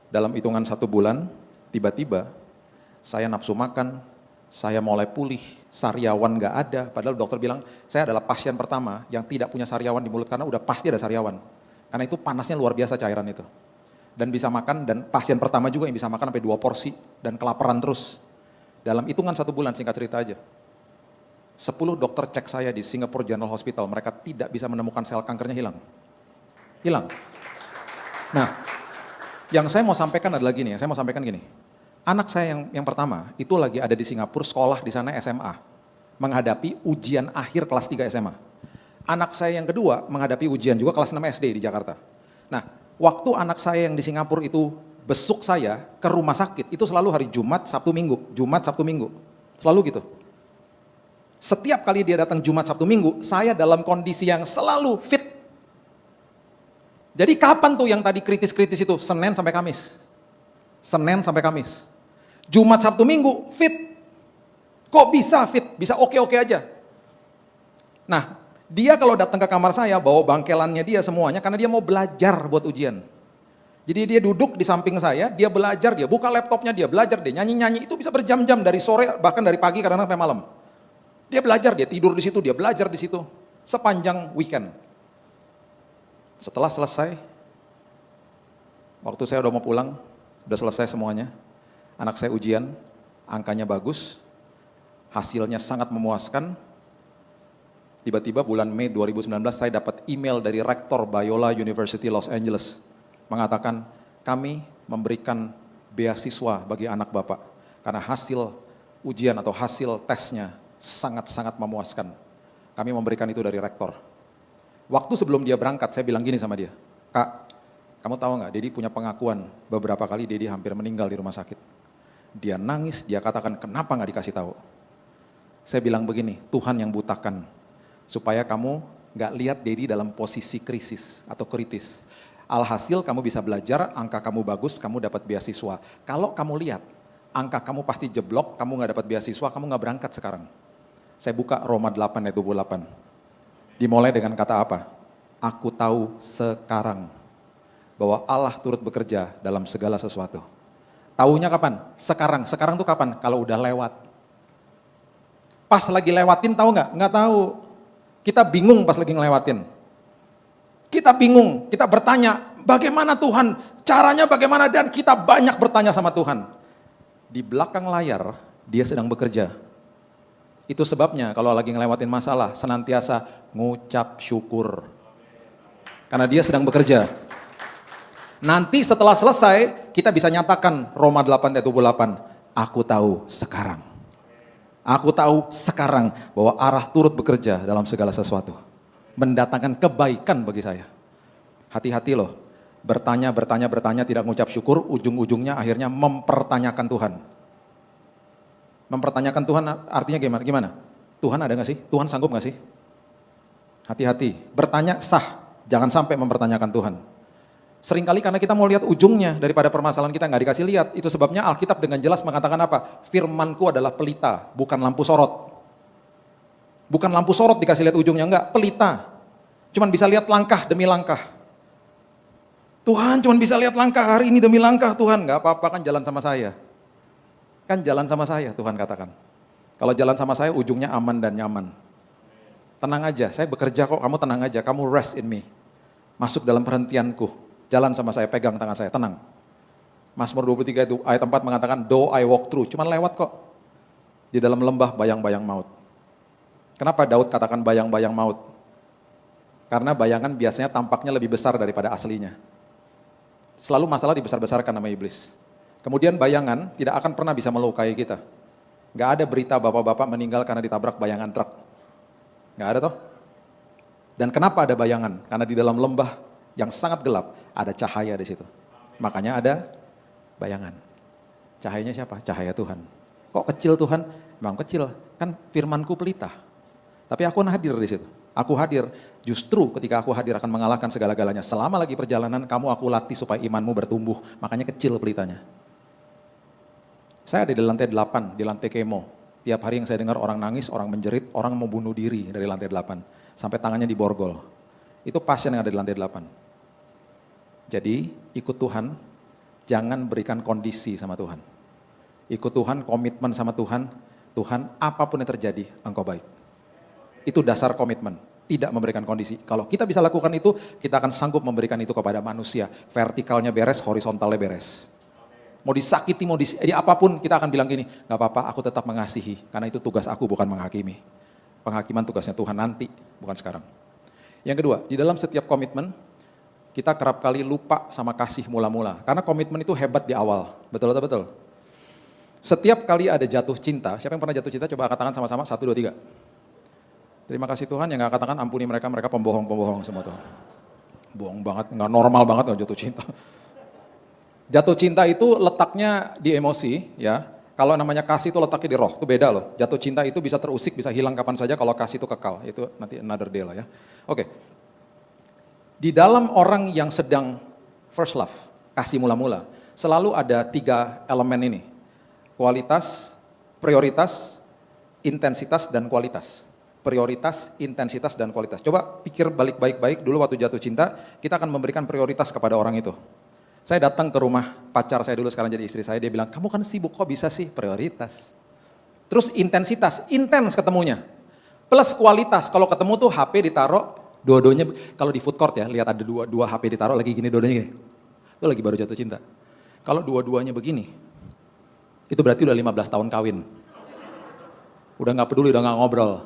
dalam hitungan 1 bulan, tiba-tiba saya nafsu makan, saya mulai pulih, sariawan nggak ada, padahal dokter bilang saya adalah pasien pertama yang tidak punya sariawan di mulut karena udah pasti ada sariawan. Karena itu panasnya luar biasa cairan itu. Dan bisa makan, dan pasien pertama juga yang bisa makan sampai 2 porsi dan kelaparan terus. Dalam hitungan 1 bulan, singkat cerita aja. 10 dokter cek saya di Singapore General Hospital, mereka tidak bisa menemukan sel kankernya hilang. Hilang. Nah, yang saya mau sampaikan adalah gini, anak saya yang pertama itu lagi ada di Singapura, sekolah di sana SMA, menghadapi ujian akhir kelas 3 SMA. Anak saya yang kedua menghadapi ujian juga kelas 6 SD di Jakarta. Nah, waktu anak saya yang di Singapura itu besuk saya ke rumah sakit, itu selalu hari Jumat, Sabtu, Minggu. Selalu gitu. Setiap kali dia datang Jumat, Sabtu, Minggu, saya dalam kondisi yang selalu fit. Jadi kapan tuh yang tadi kritis-kritis itu? Senin sampai Kamis. Jumat, Sabtu, Minggu, fit. Kok bisa fit? Bisa oke-oke aja. Nah, dia kalau datang ke kamar saya, bawa bangkelannya dia semuanya, karena dia mau belajar buat ujian. Jadi dia duduk di samping saya, dia belajar, dia buka laptopnya, dia belajar, dia nyanyi-nyanyi, itu bisa berjam-jam dari sore, bahkan dari pagi kadang-kadang sampai malam. Dia belajar, dia tidur di situ, dia belajar di situ, sepanjang weekend. Setelah selesai, waktu saya udah mau pulang, udah selesai semuanya, anak saya ujian, angkanya bagus, hasilnya sangat memuaskan. Tiba-tiba bulan Mei 2019 saya dapat email dari Rektor Biola University Los Angeles, mengatakan kami memberikan beasiswa bagi anak Bapak karena hasil ujian atau hasil tesnya sangat-sangat memuaskan. Kami memberikan itu dari rektor. Waktu sebelum dia berangkat saya bilang gini sama dia, Kak, kamu tahu nggak, Dedi punya pengakuan beberapa kali Dedi hampir meninggal di rumah sakit. Dia nangis, dia katakan kenapa nggak dikasih tahu. Saya bilang begini, Tuhan yang butakan supaya kamu nggak lihat Dedi dalam posisi krisis atau kritis. Alhasil kamu bisa belajar, angka kamu bagus, kamu dapat beasiswa. Kalau kamu lihat, angka kamu pasti jeblok, kamu nggak dapat beasiswa, kamu nggak berangkat sekarang. Saya buka Roma 8 ayat 28. Dimulai dengan kata apa? Aku tahu sekarang bahwa Allah turut bekerja dalam segala sesuatu. Taunya kapan? Sekarang. Sekarang tuh kapan? Kalau udah lewat. Pas lagi lewatin tahu nggak? Nggak tahu. Kita bingung pas lagi ngelewatin. Kita bingung, kita bertanya, bagaimana Tuhan? Caranya bagaimana? Dan kita banyak bertanya sama Tuhan. Di belakang layar, dia sedang bekerja. Itu sebabnya kalau lagi ngelewatin masalah, senantiasa ngucap syukur. Karena dia sedang bekerja. Nanti setelah selesai, kita bisa nyatakan Roma 8 ayat 28, aku tahu sekarang. Aku tahu sekarang bahwa Allah turut bekerja dalam segala sesuatu. Mendatangkan kebaikan bagi saya. Hati-hati loh, bertanya, tidak mengucap syukur, ujung-ujungnya akhirnya mempertanyakan Tuhan. Mempertanyakan Tuhan artinya gimana? Tuhan ada gak sih? Tuhan sanggup gak sih? Hati-hati, bertanya sah, jangan sampai mempertanyakan Tuhan. Seringkali karena kita mau lihat ujungnya daripada permasalahan kita nggak dikasih lihat, itu sebabnya Alkitab dengan jelas mengatakan apa? Firmanku adalah pelita, bukan lampu sorot. Bukan lampu sorot dikasih lihat ujungnya, enggak, pelita. Cuman bisa lihat langkah demi langkah. Tuhan cuman bisa lihat langkah hari ini demi langkah Tuhan. Enggak apa-apa kan jalan sama saya. Kan jalan sama saya Tuhan katakan. Kalau jalan sama saya ujungnya aman dan nyaman. Tenang aja, saya bekerja kok, kamu tenang aja, kamu rest in me. Masuk dalam perhentianku, jalan sama saya, pegang tangan saya, tenang. Mazmur 23 itu ayat 4 mengatakan, though I walk through, cuman lewat kok. Di dalam lembah bayang-bayang maut. Kenapa Daud katakan bayang-bayang maut? Karena bayangan biasanya tampaknya lebih besar daripada aslinya. Selalu masalah dibesar-besarkan sama iblis. Kemudian bayangan tidak akan pernah bisa melukai kita. Gak ada berita bapak-bapak meninggal karena ditabrak bayangan truk. Gak ada toh? Dan kenapa ada bayangan? Karena di dalam lembah yang sangat gelap ada cahaya di situ. Makanya ada bayangan. Cahayanya siapa? Cahaya Tuhan. Kok kecil Tuhan? Memang kecil. Kan firmanku pelita. Tapi aku hadir di situ. Aku hadir, justru ketika aku hadir akan mengalahkan segala-galanya. Selama lagi perjalanan, kamu aku latih supaya imanmu bertumbuh. Makanya kecil pelitanya. Saya ada di lantai 8, di lantai kemo. Tiap hari yang saya dengar orang nangis, orang menjerit, orang mau bunuh diri dari lantai 8. Sampai tangannya diborgol. Itu pasien yang ada di lantai 8. Jadi, ikut Tuhan, jangan berikan kondisi sama Tuhan. Ikut Tuhan, komitmen sama Tuhan. Tuhan, apapun yang terjadi, Engkau baik. Itu dasar komitmen, tidak memberikan kondisi. Kalau kita bisa lakukan itu, kita akan sanggup memberikan itu kepada manusia. Vertikalnya beres, horizontalnya beres. Mau disakiti, mau apapun, kita akan bilang gini, gak apa-apa, aku tetap mengasihi. Karena itu tugas aku, bukan menghakimi. Penghakiman tugasnya Tuhan nanti, bukan sekarang. Yang kedua, di dalam setiap komitmen, kita kerap kali lupa sama kasih mula-mula. Karena komitmen itu hebat di awal, betul atau betul? Setiap kali ada jatuh cinta, siapa yang pernah jatuh cinta, coba katakan sama-sama, 1, 2, 3. Terima kasih Tuhan, yang gak katakan ampuni mereka, mereka pembohong-pembohong semua Tuhan. Bohong banget, gak normal banget gak jatuh cinta. Jatuh cinta itu letaknya di emosi, ya. Kalau namanya kasih itu letaknya di roh, itu beda loh. Jatuh cinta itu bisa terusik, bisa hilang kapan saja, kalau kasih itu kekal. Itu nanti another day lah ya. Oke. Di dalam orang yang sedang first love, kasih mula-mula, selalu ada 3 elemen ini. Kualitas, prioritas, intensitas, dan kualitas. Prioritas, intensitas, dan kualitas. Coba pikir balik baik-baik dulu waktu jatuh cinta, kita akan memberikan prioritas kepada orang itu. Saya datang ke rumah pacar saya dulu, sekarang jadi istri saya, dia bilang, kamu kan sibuk kok bisa sih? Prioritas. Terus intensitas, intens ketemunya. Plus kualitas, kalau ketemu tuh HP ditaruh, dua-duanya, kalau di food court ya, lihat ada dua HP ditaruh lagi gini, dua-duanya gini. Itu lagi baru jatuh cinta. Kalau dua-duanya begini, itu berarti udah 15 tahun kawin. Udah gak peduli, udah gak ngobrol.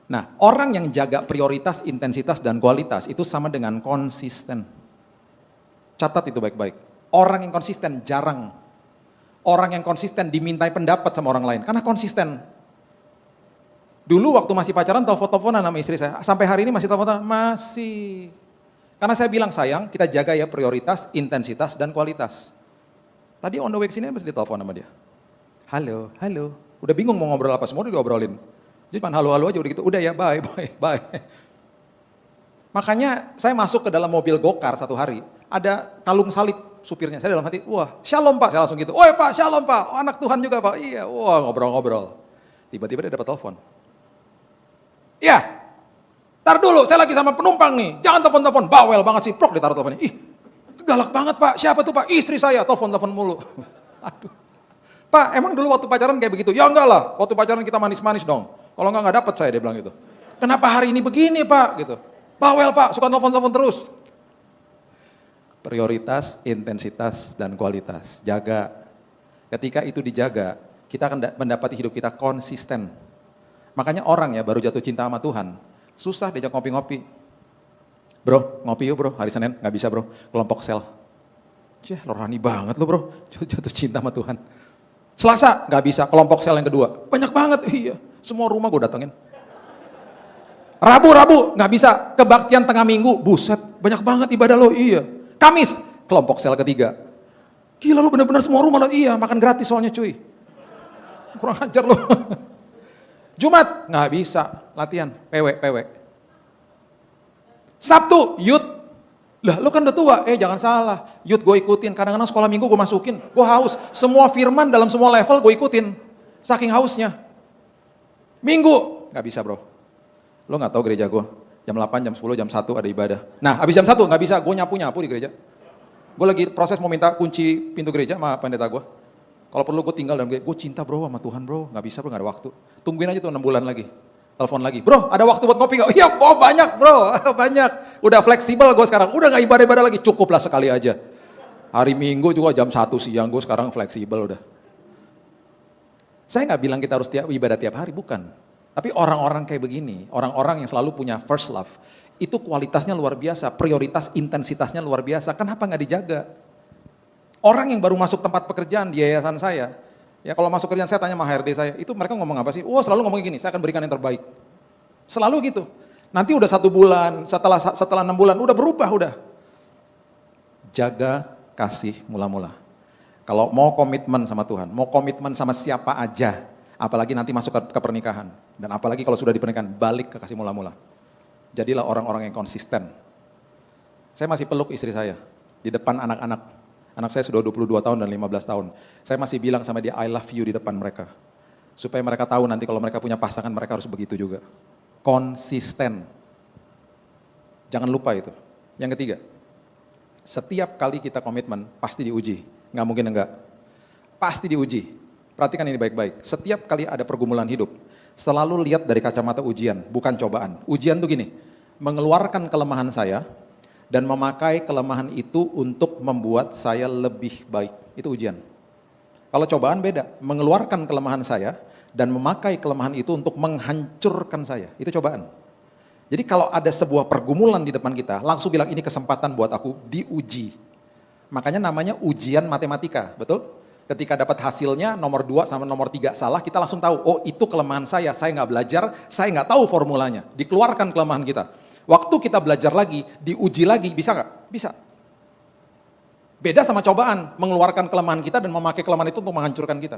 Nah, orang yang jaga prioritas, intensitas, dan kualitas itu sama dengan konsisten. Catat itu baik-baik. Orang yang konsisten jarang. Orang yang konsisten dimintai pendapat sama orang lain, karena konsisten. Dulu waktu masih pacaran, telepon-teleponan sama istri saya. Sampai hari ini masih telepon-teleponan, masih. Karena saya bilang, sayang, kita jaga ya prioritas, intensitas, dan kualitas. Tadi on the way kesini masih ditelepon sama dia. Halo, halo. Udah bingung mau ngobrol apa, semua udah diobrolin. Jadi cuma halo-halo aja udah gitu, udah ya bye, bye, bye. Makanya saya masuk ke dalam mobil gokar satu hari, ada kalung salib supirnya. Saya dalam hati, wah shalom pak, saya langsung gitu. Woi pak, shalom pak, oh, anak Tuhan juga pak. Iya, wah ngobrol-ngobrol. Tiba-tiba dia dapat telepon. Iya, tar dulu, saya lagi sama penumpang nih, jangan telepon-telepon, bawel banget sih, prok ditaruh teleponnya. Ih, galak banget pak, siapa tuh pak? Istri saya, telepon-telepon mulu. Aduh. Pak, emang dulu waktu pacaran kayak begitu? Ya enggak lah, waktu pacaran kita manis-manis dong. Kalau enggak dapet saya, dia bilang gitu. Kenapa hari ini begini pak? Gitu. Bawel pak, suka telepon-telepon terus. Prioritas, intensitas, dan kualitas. Jaga. Ketika itu dijaga, kita akan mendapati hidup kita konsisten. Makanya orang ya baru jatuh cinta sama Tuhan, susah diajak ngopi-ngopi. Bro, ngopi yuk bro, hari Senin, nggak bisa bro, kelompok sel. Cih, rohani banget lo bro, jatuh cinta sama Tuhan. Selasa, nggak bisa, kelompok sel yang kedua. Banyak banget, iya, semua rumah gue datengin. Rabu, nggak bisa, kebaktian tengah minggu, buset, banyak banget ibadah lo, iya. Kamis, kelompok sel ketiga. Gila lo bener-bener semua rumah, iya, makan gratis soalnya cuy. Kurang ajar lo. Jumat, nggak bisa, latihan, PW. Sabtu, youth. Lah lo kan udah tua, jangan salah, youth gue ikutin, kadang-kadang sekolah minggu gue masukin, gue haus. Semua firman dalam semua level gue ikutin, saking hausnya. Minggu, nggak bisa bro. Lo nggak tahu gereja gue, jam 8, jam 10, jam 1 ada ibadah. Nah habis jam 1 nggak bisa, gue nyapu-nyapu di gereja. Gue lagi proses mau minta kunci pintu gereja sama pendeta gue. Kalau perlu gue tinggal dalam gereja, gue cinta bro sama Tuhan bro, nggak bisa bro, nggak ada waktu. Tungguin aja tuh 6 bulan lagi, telepon lagi, bro ada waktu buat ngopi gak? Iya, oh banyak bro, banyak. Udah fleksibel gue sekarang, udah gak ibadah-ibadah lagi, cukup lah sekali aja. Hari Minggu juga jam 1 siang, gue sekarang fleksibel udah. Saya gak bilang kita harus ibadah tiap hari, bukan. Tapi orang-orang kayak begini, orang-orang yang selalu punya first love, itu kualitasnya luar biasa, prioritas intensitasnya luar biasa, kenapa gak dijaga? Orang yang baru masuk tempat pekerjaan di yayasan saya, ya kalau masuk kerjaan saya tanya sama HRD saya, itu mereka ngomong apa sih? Oh selalu ngomong gini, saya akan berikan yang terbaik. Selalu gitu. Nanti udah 1 bulan, setelah 6 bulan, udah berubah udah. Jaga kasih mula-mula. Kalau mau komitmen sama Tuhan, mau komitmen sama siapa aja, apalagi nanti masuk ke pernikahan. Dan apalagi kalau sudah di pernikahan, balik ke kasih mula-mula. Jadilah orang-orang yang konsisten. Saya masih peluk istri saya, di depan anak-anak. Anak saya sudah 22 tahun dan 15 tahun. Saya masih bilang sama dia, I love you di depan mereka. Supaya mereka tahu nanti kalau mereka punya pasangan, mereka harus begitu juga. Konsisten. Jangan lupa itu. Yang ketiga, setiap kali kita komitmen, pasti diuji. Nggak mungkin enggak. Pasti diuji. Perhatikan ini baik-baik. Setiap kali ada pergumulan hidup, selalu lihat dari kacamata ujian, bukan cobaan. Ujian tuh gini, mengeluarkan kelemahan saya, dan memakai kelemahan itu untuk membuat saya lebih baik. Itu ujian. Kalau cobaan beda, mengeluarkan kelemahan saya dan memakai kelemahan itu untuk menghancurkan saya. Itu cobaan. Jadi kalau ada sebuah pergumulan di depan kita, langsung bilang ini kesempatan buat aku diuji. Makanya namanya ujian matematika, betul? Ketika dapat hasilnya nomor 2 sama nomor 3 salah, kita langsung tahu, oh itu kelemahan saya nggak belajar, saya nggak tahu formulanya. Dikeluarkan kelemahan kita. Waktu kita belajar lagi, diuji lagi, bisa nggak? Bisa. Beda sama cobaan, mengeluarkan kelemahan kita dan memakai kelemahan itu untuk menghancurkan kita.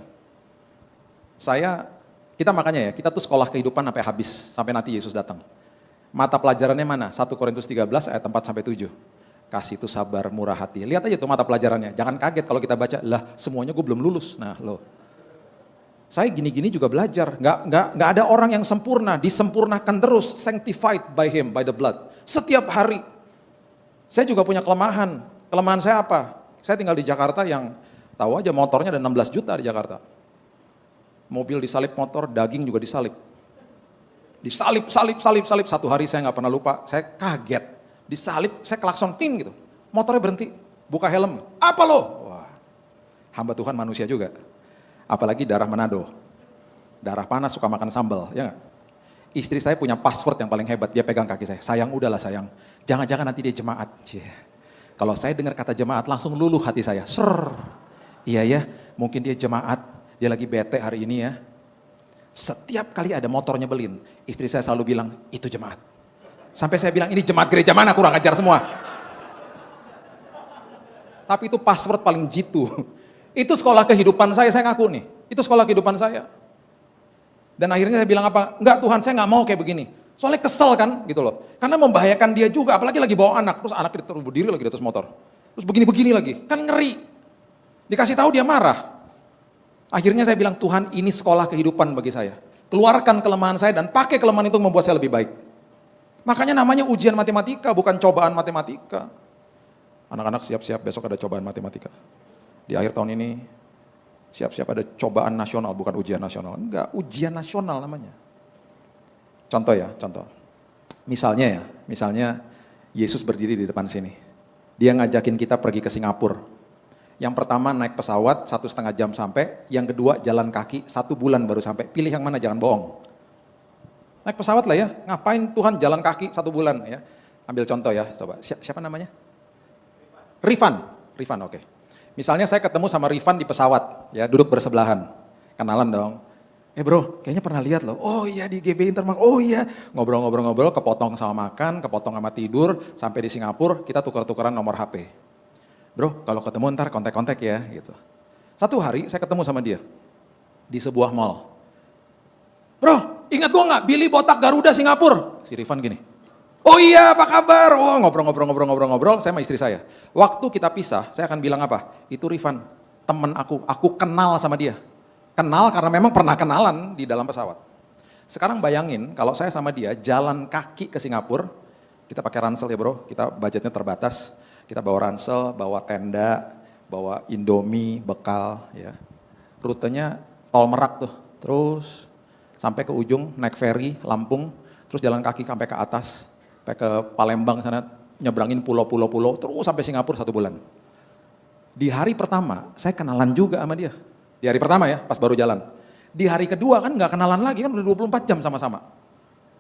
Kita makanya ya, kita tuh sekolah kehidupan sampai habis, sampai nanti Yesus datang. Mata pelajarannya mana? 1 Korintus 13 ayat 4-7. Kasih itu sabar, murah hati. Lihat aja tuh mata pelajarannya, jangan kaget kalau kita baca, lah semuanya gue belum lulus. Nah loh. Saya gini-gini juga belajar, nggak ada orang yang sempurna, disempurnakan terus, sanctified by Him, by the blood. Setiap hari. Saya juga punya kelemahan. Kelemahan saya apa? Saya tinggal di Jakarta yang tahu aja motornya ada 16 juta di Jakarta. Mobil disalip motor, daging juga disalip. Disalip, salip. Satu hari saya nggak pernah lupa, saya kaget. Disalip, saya klakson ting gitu. Motornya berhenti, buka helm. Apa lo? Wah, hamba Tuhan manusia juga. Apalagi darah Manado. Darah panas suka makan sambal, ya nggak? Istri saya punya password yang paling hebat, dia pegang kaki saya. Sayang, udahlah sayang. Jangan-jangan nanti dia jemaat. Kalau saya dengar kata jemaat, langsung luluh hati saya. Iya ya, mungkin dia jemaat, dia lagi bete hari ini ya. Setiap kali ada motor nyebelin, istri saya selalu bilang, itu jemaat. Sampai saya bilang, ini jemaat gereja mana, kurang ajar semua. Tapi itu password paling jitu. Itu sekolah kehidupan saya ngaku nih. Itu sekolah kehidupan saya. Dan akhirnya saya bilang apa? Enggak Tuhan, saya nggak mau kayak begini. Soalnya kesel kan gitu loh. Karena membahayakan dia juga, apalagi lagi bawa anak. Terus anaknya terus berdiri lagi di atas motor. Terus begini-begini lagi, kan ngeri. Dikasih tahu dia marah. Akhirnya saya bilang, Tuhan ini sekolah kehidupan bagi saya. Keluarkan kelemahan saya dan pakai kelemahan itu membuat saya lebih baik. Makanya namanya ujian matematika, bukan cobaan matematika. Anak-anak siap-siap besok ada cobaan matematika. Di akhir tahun ini, siap-siap ada cobaan nasional, bukan ujian nasional. Enggak, ujian nasional namanya. Contoh ya, contoh. Misalnya Yesus berdiri di depan sini. Dia ngajakin kita pergi ke Singapura. Yang pertama naik pesawat 1,5 jam sampai, yang kedua jalan kaki 1 bulan baru sampai. Pilih yang mana, jangan bohong. Naik pesawat lah ya, ngapain Tuhan jalan kaki 1 bulan ya. Ambil contoh ya, coba. Siapa namanya? Rifan, oke. Misalnya saya ketemu sama Rifan di pesawat, ya duduk bersebelahan. Kenalan dong. Bro, kayaknya pernah lihat loh. Oh iya di GB Intermark. Oh iya. Ngobrol-ngobrol, kepotong sama makan, kepotong sama tidur, sampai di Singapura kita tukar-tukaran nomor HP. Bro, kalau ketemu ntar kontak-kontak ya gitu. Satu hari saya ketemu sama dia di sebuah mall. Bro, ingat gua nggak? Billy botak Garuda Singapura. Si Rifan gini. Oh iya, apa kabar? Oh, ngobrol, saya sama istri saya. Waktu kita pisah, saya akan bilang apa? Itu Rifan, teman aku kenal sama dia. Kenal karena memang pernah kenalan di dalam pesawat. Sekarang bayangin kalau saya sama dia jalan kaki ke Singapura, kita pakai ransel ya bro, kita budgetnya terbatas, kita bawa ransel, bawa tenda, bawa Indomie, bekal ya. Rutenya tol Merak tuh, terus sampai ke ujung, naik ferry, Lampung, terus jalan kaki sampai ke atas, sampai ke Palembang sana, nyebrangin pulau-pulau, terus sampai Singapura 1 bulan. Di hari pertama, saya kenalan juga sama dia. Di hari pertama ya, pas baru jalan. Di hari kedua kan nggak kenalan lagi, kan udah 24 jam sama-sama.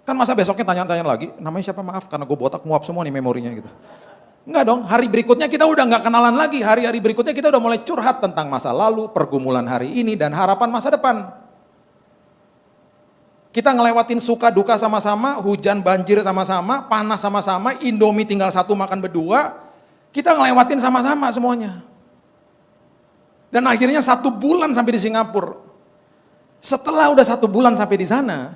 Kan masa besoknya tanya-tanya lagi, namanya siapa maaf, karena gue botak nguap semua nih memorinya gitu. Enggak dong, hari berikutnya kita udah nggak kenalan lagi, hari-hari berikutnya kita udah mulai curhat tentang masa lalu, pergumulan hari ini, dan harapan masa depan. Kita ngelewatin suka duka sama-sama, hujan banjir sama-sama, panas sama-sama, Indomie tinggal 1 makan berdua, kita ngelewatin sama-sama semuanya. Dan akhirnya 1 bulan sampai di Singapura. Setelah udah 1 bulan sampai di sana,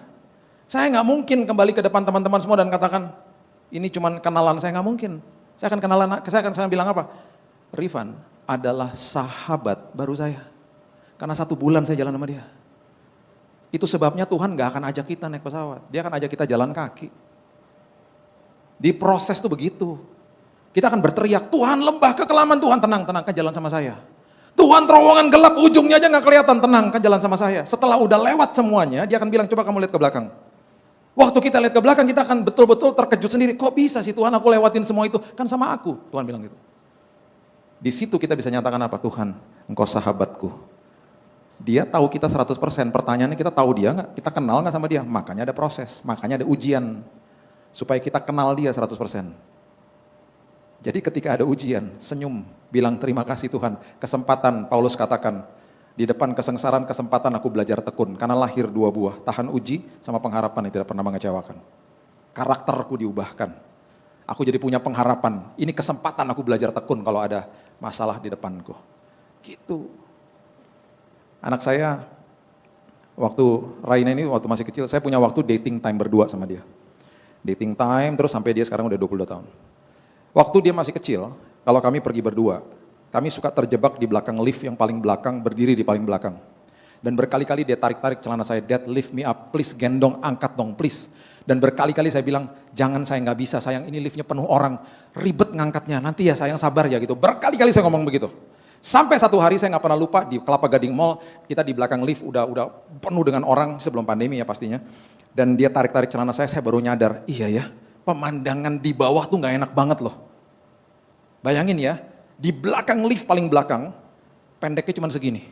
saya nggak mungkin kembali ke depan teman-teman semua dan katakan, ini cuman kenalan, saya nggak mungkin. Saya akan bilang apa? Rifan adalah sahabat baru saya. Karena 1 bulan saya jalan sama dia. Itu sebabnya Tuhan nggak akan ajak kita naik pesawat. Dia akan ajak kita jalan kaki. Di proses tuh begitu. Kita akan berteriak, Tuhan lembah kekelaman, Tuhan tenang kan jalan sama saya. Tuhan terowongan gelap, ujungnya aja nggak kelihatan, tenang kan jalan sama saya. Setelah udah lewat semuanya, dia akan bilang, coba kamu lihat ke belakang. Waktu kita lihat ke belakang, kita akan betul-betul terkejut sendiri. Kok bisa sih Tuhan aku lewatin semua itu? Kan sama aku, Tuhan bilang gitu. Di situ kita bisa nyatakan apa? Tuhan, engkau sahabatku. Dia tahu kita 100%, pertanyaannya kita tahu dia nggak? Kita kenal nggak sama dia? Makanya ada proses, makanya ada ujian. Supaya kita kenal dia 100%. Jadi ketika ada ujian, senyum, bilang terima kasih Tuhan. Kesempatan, Paulus katakan, di depan kesengsaraan kesempatan aku belajar tekun. Karena lahir 2 buah, tahan uji sama pengharapan yang tidak pernah mengecewakan. Karakterku diubahkan. Aku jadi punya pengharapan, ini kesempatan aku belajar tekun kalau ada masalah di depanku. Gitu. Anak saya, waktu Raina ini waktu masih kecil, saya punya waktu dating time berdua sama dia. Dating time terus sampai dia sekarang udah 22 tahun. Waktu dia masih kecil, kalau kami pergi berdua, kami suka terjebak di belakang lift yang paling belakang, berdiri di paling belakang. Dan berkali-kali dia tarik-tarik celana saya, "Dad, lift me up, please, gendong, angkat dong, please." Dan berkali-kali saya bilang, "Jangan, saya nggak bisa, sayang, ini liftnya penuh orang, ribet ngangkatnya, nanti ya sayang, sabar ya," gitu. Berkali-kali saya ngomong begitu. Sampai satu hari saya nggak pernah lupa, di Kelapa Gading Mall, kita di belakang lift udah penuh dengan orang sebelum pandemi ya pastinya. Dan dia tarik-tarik celana saya baru nyadar, iya ya, pemandangan di bawah tuh nggak enak banget loh. Bayangin ya, di belakang lift paling belakang, pendeknya cuma segini.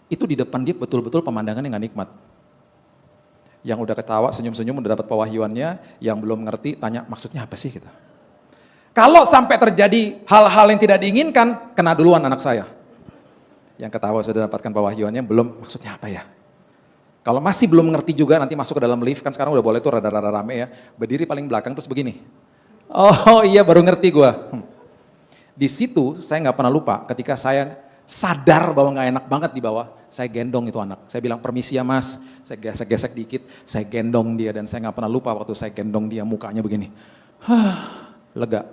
Itu di depan dia betul-betul pemandangannya nggak nikmat. Yang udah ketawa, senyum-senyum, udah dapat pewahyuannya, yang belum ngerti tanya maksudnya apa sih gitu. Kalau sampai terjadi hal-hal yang tidak diinginkan, kena duluan anak saya. Yang ketawa sudah dapatkan pewahyuannya, belum maksudnya apa ya. Kalau masih belum ngerti juga nanti masuk ke dalam lift, kan sekarang udah boleh tuh rada-rada rame ya. Berdiri paling belakang terus begini. Oh iya baru ngerti gue. Di situ saya nggak pernah lupa ketika saya sadar bahwa nggak enak banget di bawah, saya gendong itu anak. Saya bilang, "Permisi ya mas," saya gesek-gesek dikit, saya gendong dia dan saya nggak pernah lupa waktu saya gendong dia mukanya begini. Lega.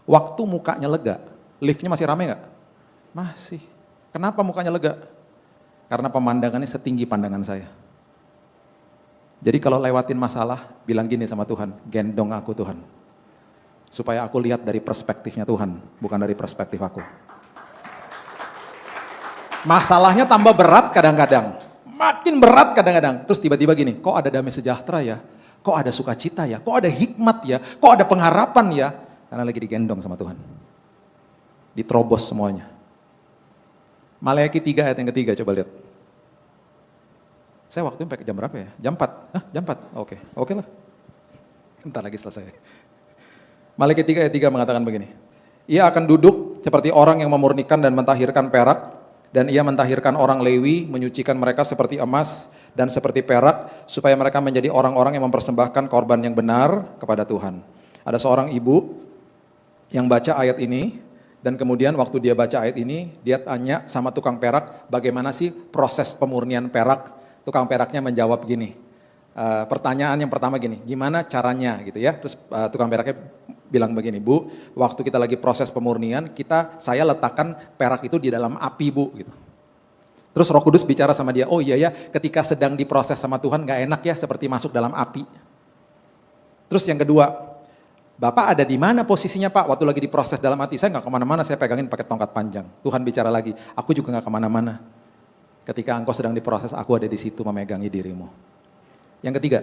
Waktu mukanya lega, liftnya masih rame nggak? Masih. Kenapa mukanya lega? Karena pemandangannya setinggi pandangan saya. Jadi kalau lewatin masalah, bilang gini sama Tuhan, "Gendong aku Tuhan." Supaya aku lihat dari perspektifnya Tuhan, bukan dari perspektif aku. Masalahnya tambah berat kadang-kadang, makin berat kadang-kadang. Terus tiba-tiba gini, kok ada damai sejahtera ya? Kok ada sukacita ya? Kok ada hikmat ya? Kok ada pengharapan ya? Karena lagi digendong sama Tuhan. Diterobos semuanya. Maleakhi 3 ayat yang ketiga, coba lihat. Saya waktunya sampai jam berapa ya? Jam 4? Jam 4? Oke lah. Bentar lagi selesai. Maleakhi 3 ayat 3 mengatakan begini. "Ia akan duduk seperti orang yang memurnikan dan mentahirkan perak, dan ia mentahirkan orang Lewi, menyucikan mereka seperti emas dan seperti perak, supaya mereka menjadi orang-orang yang mempersembahkan korban yang benar kepada Tuhan." Ada seorang ibu yang baca ayat ini, dan kemudian waktu dia baca ayat ini, dia tanya sama tukang perak, bagaimana sih proses pemurnian perak? Tukang peraknya menjawab gini, pertanyaan yang pertama gini, gimana caranya gitu ya? Terus tukang peraknya bilang begini, "Bu, waktu kita lagi proses pemurnian, saya letakkan perak itu di dalam api, Bu," gitu. Terus Roh Kudus bicara sama dia, "Oh iya ya, ketika sedang diproses sama Tuhan gak enak ya, seperti masuk dalam api." Terus yang kedua, "Bapak ada di mana posisinya Pak waktu lagi diproses dalam hati?" "Saya gak kemana-mana, saya pegangin pakai tongkat panjang." Tuhan bicara lagi, "Aku juga gak kemana-mana. Ketika engkau sedang diproses, aku ada di situ memegangi dirimu." Yang ketiga,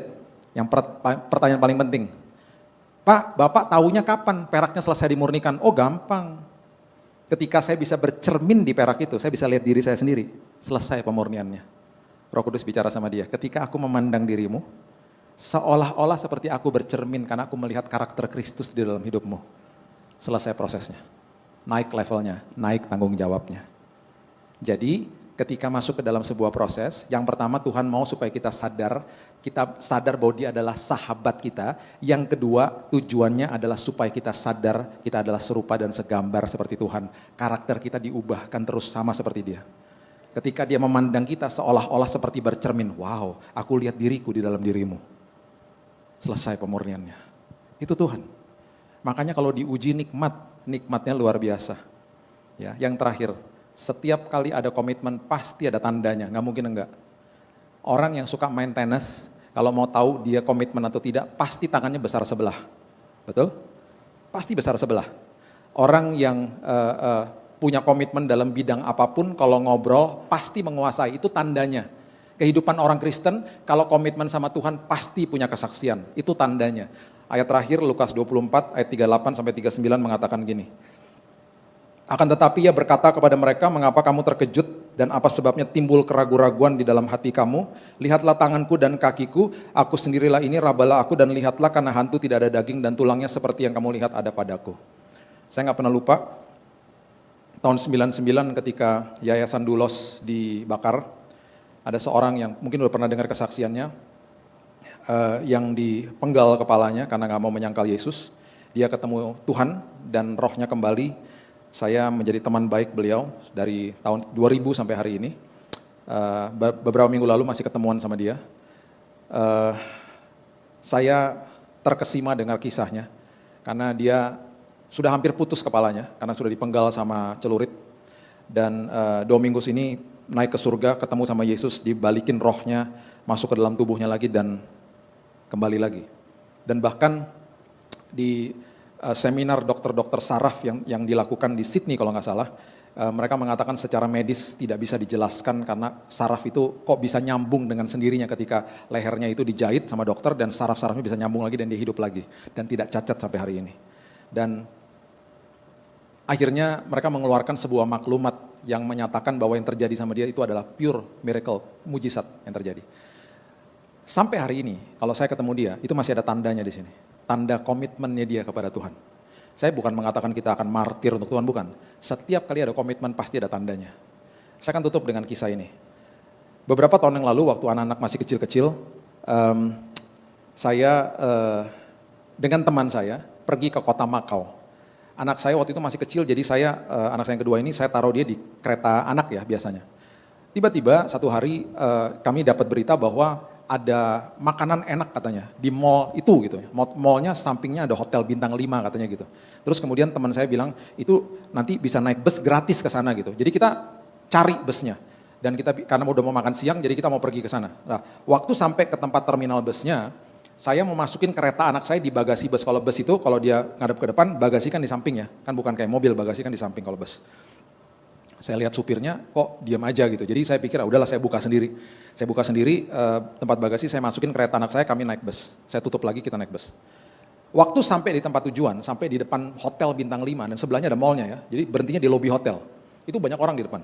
yang pertanyaan paling penting, "Pak, Bapak taunya kapan peraknya selesai dimurnikan?" "Oh gampang. Ketika saya bisa bercermin di perak itu, saya bisa lihat diri saya sendiri. Selesai pemurniannya." Roh Kudus bicara sama dia, "Ketika aku memandang dirimu, seolah-olah seperti aku bercermin karena aku melihat karakter Kristus di dalam hidupmu." Selesai prosesnya. Naik levelnya, naik tanggung jawabnya. Jadi ketika masuk ke dalam sebuah proses, yang pertama Tuhan mau supaya kita sadar bahwa dia adalah sahabat kita. Yang kedua tujuannya adalah supaya kita sadar kita adalah serupa dan segambar seperti Tuhan. Karakter kita diubahkan terus sama seperti dia. Ketika dia memandang kita seolah-olah seperti bercermin, wow, aku lihat diriku di dalam dirimu. Selesai pemurniannya. Itu Tuhan. Makanya kalau diuji nikmatnya luar biasa. Ya, yang terakhir, setiap kali ada komitmen pasti ada tandanya, nggak mungkin enggak. Orang yang suka main tenis, kalau mau tahu dia komitmen atau tidak, pasti tangannya besar sebelah. Betul? Pasti besar sebelah. Orang yang punya komitmen dalam bidang apapun, kalau ngobrol pasti menguasai, itu tandanya. Kehidupan orang Kristen, kalau komitmen sama Tuhan pasti punya kesaksian, itu tandanya. Ayat terakhir Lukas 24 ayat 38 sampai 39 mengatakan gini. "Akan tetapi ia berkata kepada mereka, mengapa kamu terkejut dan apa sebabnya timbul keraguan-raguan di dalam hati kamu? Lihatlah tanganku dan kakiku, aku sendirilah ini, rabalah aku dan lihatlah karena hantu tidak ada daging dan tulangnya seperti yang kamu lihat ada padaku." Saya nggak pernah lupa, tahun 99 ketika Yayasan Dulos dibakar, ada seorang yang mungkin udah pernah dengar kesaksiannya, yang dipenggal kepalanya karena nggak mau menyangkal Yesus. Dia ketemu Tuhan dan rohnya kembali. Saya menjadi teman baik beliau dari tahun 2000 sampai hari ini. Beberapa minggu lalu masih ketemuan sama dia. Saya terkesima dengar kisahnya karena dia sudah hampir putus kepalanya karena sudah dipenggal sama celurit. Dan 2 minggu sini naik ke surga, ketemu sama Yesus, dibalikin rohnya, masuk ke dalam tubuhnya lagi dan kembali lagi. Dan bahkan di seminar dokter-dokter saraf yang dilakukan di Sydney kalau nggak salah, mereka mengatakan secara medis tidak bisa dijelaskan karena saraf itu kok bisa nyambung dengan sendirinya ketika lehernya itu dijahit sama dokter dan saraf-sarafnya bisa nyambung lagi dan dia hidup lagi dan tidak cacat sampai hari ini. Dan akhirnya mereka mengeluarkan sebuah maklumat yang menyatakan bahwa yang terjadi sama dia itu adalah pure miracle, mujizat yang terjadi. Sampai hari ini kalau saya ketemu dia itu masih ada tandanya di sini, tanda komitmennya dia kepada Tuhan. Saya bukan mengatakan kita akan martir untuk Tuhan, bukan. Setiap kali ada komitmen pasti ada tandanya. Saya akan tutup dengan kisah ini. Beberapa tahun yang lalu waktu anak-anak masih kecil-kecil, saya dengan teman saya pergi ke kota Makau. Anak saya waktu itu masih kecil, jadi anak saya yang kedua ini saya taruh dia di kereta anak ya biasanya. Tiba-tiba satu hari kami dapat berita bahwa ada makanan enak katanya di mall itu gitu ya. Mallnya sampingnya ada hotel bintang 5 katanya gitu. Terus kemudian teman saya bilang itu nanti bisa naik bus gratis ke sana gitu. Jadi kita cari busnya. Dan kita karena udah mau makan siang jadi kita mau pergi ke sana. Nah, waktu sampai ke tempat terminal busnya, saya mau masukin kereta anak saya di bagasi bus. Kalau bus itu kalau dia ngadep ke depan, bagasi kan di samping ya. Kan bukan kayak mobil, bagasi kan di samping kalau bus. Saya lihat supirnya kok diam aja gitu. Jadi saya pikir udahlah saya buka sendiri. Saya buka sendiri tempat bagasi, saya masukin kereta anak saya, kami naik bus. Saya tutup lagi, kita naik bus. Waktu sampai di tempat tujuan, sampai di depan hotel bintang 5 dan sebelahnya ada mallnya ya. Jadi berhentinya di lobi hotel. Itu banyak orang di depan.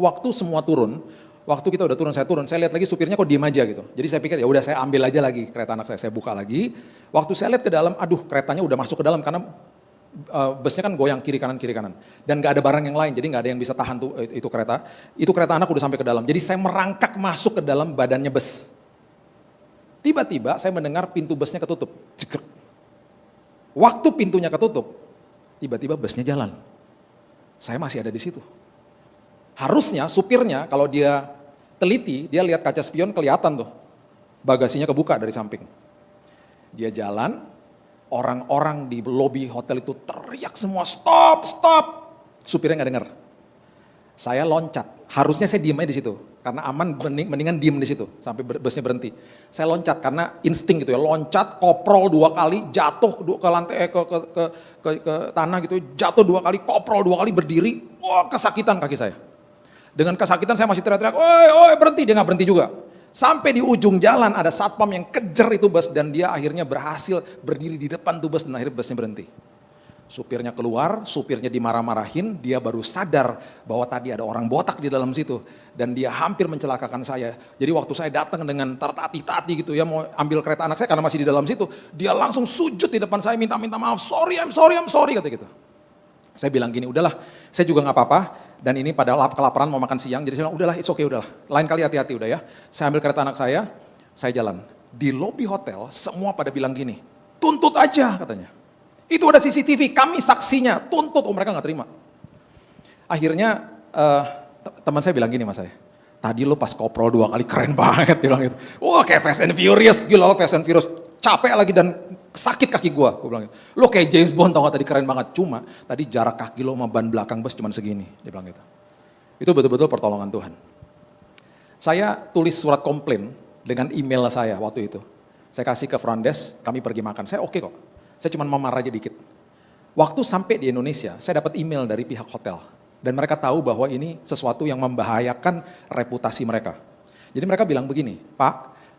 Waktu semua turun, waktu kita udah turun, saya lihat lagi supirnya kok diem aja gitu. Jadi saya pikir ya udah saya ambil aja lagi kereta anak saya buka lagi. Waktu saya lihat ke dalam, aduh keretanya udah masuk ke dalam karena busnya kan goyang kiri kanan dan gak ada barang yang lain, jadi gak ada yang bisa tahan tuh itu kereta anak udah sampai ke dalam. Jadi saya merangkak masuk ke dalam badannya bus. Tiba-tiba saya mendengar pintu busnya ketutup. Waktu pintunya ketutup, tiba-tiba busnya jalan. Saya masih ada di situ. Harusnya supirnya kalau dia teliti, dia lihat kaca spion kelihatan tuh bagasinya kebuka dari samping. Dia jalan. Orang-orang di lobi hotel itu teriak semua, stop, stop. Supirnya nggak dengar. Saya loncat, harusnya saya diem aja di situ. Karena aman, mendingan diem di situ sampai busnya berhenti. Saya loncat karena insting gitu ya, loncat, koprol 2 kali, jatuh ke lantai, ke tanah gitu, jatuh 2 kali, koprol 2 kali, berdiri, wah kesakitan kaki saya. Dengan kesakitan saya masih teriak-teriak, oi berhenti, dia nggak berhenti juga. Sampai di ujung jalan ada satpam yang kejar itu bus dan dia akhirnya berhasil berdiri di depan tuh bus dan akhirnya busnya berhenti. Supirnya keluar, supirnya dimarah-marahin, dia baru sadar bahwa tadi ada orang botak di dalam situ dan dia hampir mencelakakan saya. Jadi waktu saya datang dengan tertatih-tatih gitu ya mau ambil kereta anak saya karena masih di dalam situ, dia langsung sujud di depan saya minta maaf, sorry, I'm sorry kata gitu. Saya bilang gini, udahlah, saya juga nggak apa-apa. Dan ini pada kelaparan mau makan siang, jadi saya bilang udahlah, it's okay, udahlah. Lain kali hati-hati udah ya. Saya ambil kereta anak saya jalan. Di lobi hotel semua pada bilang gini, tuntut aja katanya. Itu ada CCTV, kami saksinya, tuntut. Mereka nggak terima. Akhirnya teman saya bilang gini sama saya, tadi lo pas koprol 2 kali keren banget, dia bilang gitu. Wah kayak Fast and Furious, gila lo Fast and Furious, capek lagi dan sakit kaki gua bilang gitu. Lo kayak James Bond tau gak tadi keren banget, cuma tadi jarak kaki lo sama ban belakang bus cuma segini, dia bilang gitu. Itu betul-betul pertolongan Tuhan. Saya tulis surat komplain dengan email saya waktu itu. Saya kasih ke front desk, kami pergi makan, saya oke kok. Saya cuma mau marah aja dikit. Waktu sampai di Indonesia, saya dapat email dari pihak hotel. Dan mereka tahu bahwa ini sesuatu yang membahayakan reputasi mereka. Jadi mereka bilang begini, Pak,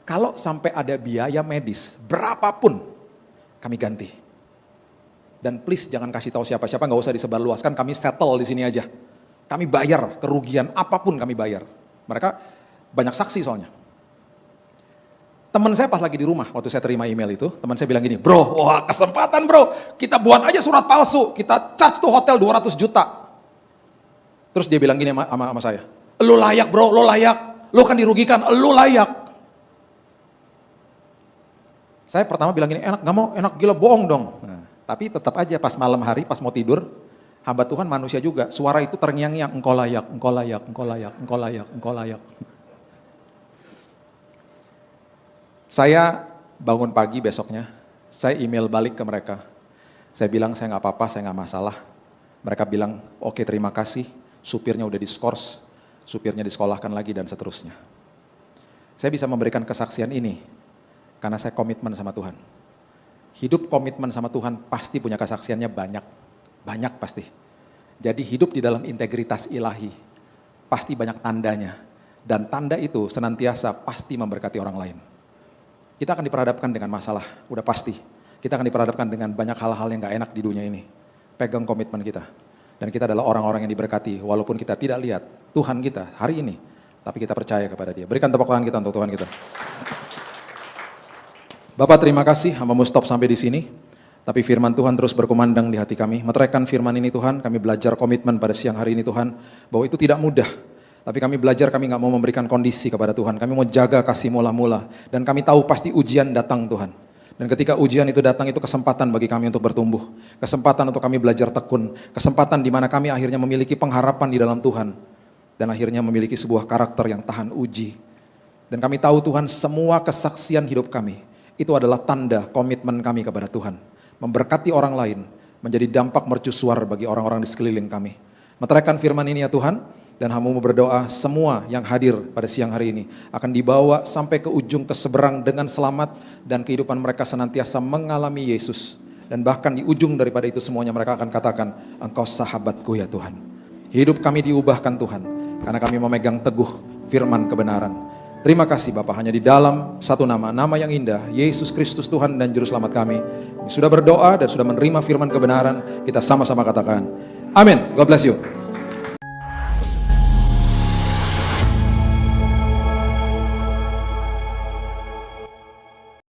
kalau sampai ada biaya medis, berapapun, kami ganti. Dan please jangan kasih tahu siapa-siapa, nggak usah disebarluaskan, kami settle di sini aja. Kami bayar kerugian, apapun kami bayar. Mereka banyak saksi soalnya. Teman saya pas lagi di rumah, waktu saya terima email itu, teman saya bilang gini, bro, wah kesempatan bro, kita buat aja surat palsu, kita charge tuh hotel 200 juta. Terus dia bilang gini sama saya, lo layak bro, lo layak, lo kan dirugikan, lo layak. Saya pertama bilang gini, enak, gak mau, enak, gila, bohong dong. Nah, tapi tetap aja pas malam hari, pas mau tidur, hamba Tuhan manusia juga, suara itu terngiang-ngiang, engkau layak, engkau layak, engkau layak, engkau layak, engkau layak. Saya bangun pagi besoknya, saya email balik ke mereka. Saya bilang saya gak apa-apa, saya gak masalah. Mereka bilang, oke terima kasih, supirnya udah diskors, supirnya disekolahkan lagi dan seterusnya. Saya bisa memberikan kesaksian ini karena saya komitmen sama Tuhan. Hidup komitmen sama Tuhan pasti punya kesaksiannya banyak. Banyak pasti. Jadi hidup di dalam integritas ilahi pasti banyak tandanya. Dan tanda itu senantiasa pasti memberkati orang lain. Kita akan diperhadapkan dengan masalah, udah pasti. Kita akan diperhadapkan dengan banyak hal-hal yang gak enak di dunia ini. Pegang komitmen kita. Dan kita adalah orang-orang yang diberkati, walaupun kita tidak lihat Tuhan kita hari ini. Tapi kita percaya kepada Dia. Berikan tepuk tangan kita untuk Tuhan kita. Bapak terima kasih, hamba-Mu stop sampai di sini. Tapi firman Tuhan terus berkumandang di hati kami. Meteraikan firman ini Tuhan, kami belajar komitmen pada siang hari ini Tuhan. Bahwa itu tidak mudah. Tapi kami belajar, kami gak mau memberikan kondisi kepada Tuhan. Kami mau jaga kasih mula-mula. Dan kami tahu pasti ujian datang Tuhan. Dan ketika ujian itu datang, itu kesempatan bagi kami untuk bertumbuh. Kesempatan untuk kami belajar tekun. Kesempatan di mana kami akhirnya memiliki pengharapan di dalam Tuhan. Dan akhirnya memiliki sebuah karakter yang tahan uji. Dan kami tahu Tuhan, semua kesaksian hidup kami itu adalah tanda komitmen kami kepada Tuhan. Memberkati orang lain, menjadi dampak mercusuar bagi orang-orang di sekeliling kami. Meteraikan firman ini ya Tuhan, dan hamba-Mu berdoa semua yang hadir pada siang hari ini akan dibawa sampai ke ujung, ke seberang dengan selamat, dan kehidupan mereka senantiasa mengalami Yesus. Dan bahkan di ujung daripada itu semuanya mereka akan katakan, Engkau sahabatku ya Tuhan. Hidup kami diubahkan Tuhan, karena kami memegang teguh firman kebenaran. Terima kasih Bapak, hanya di dalam satu nama yang indah, Yesus Kristus Tuhan dan Juru Selamat kami. Sudah berdoa dan sudah menerima firman kebenaran, kita sama-sama katakan, amin. God bless you.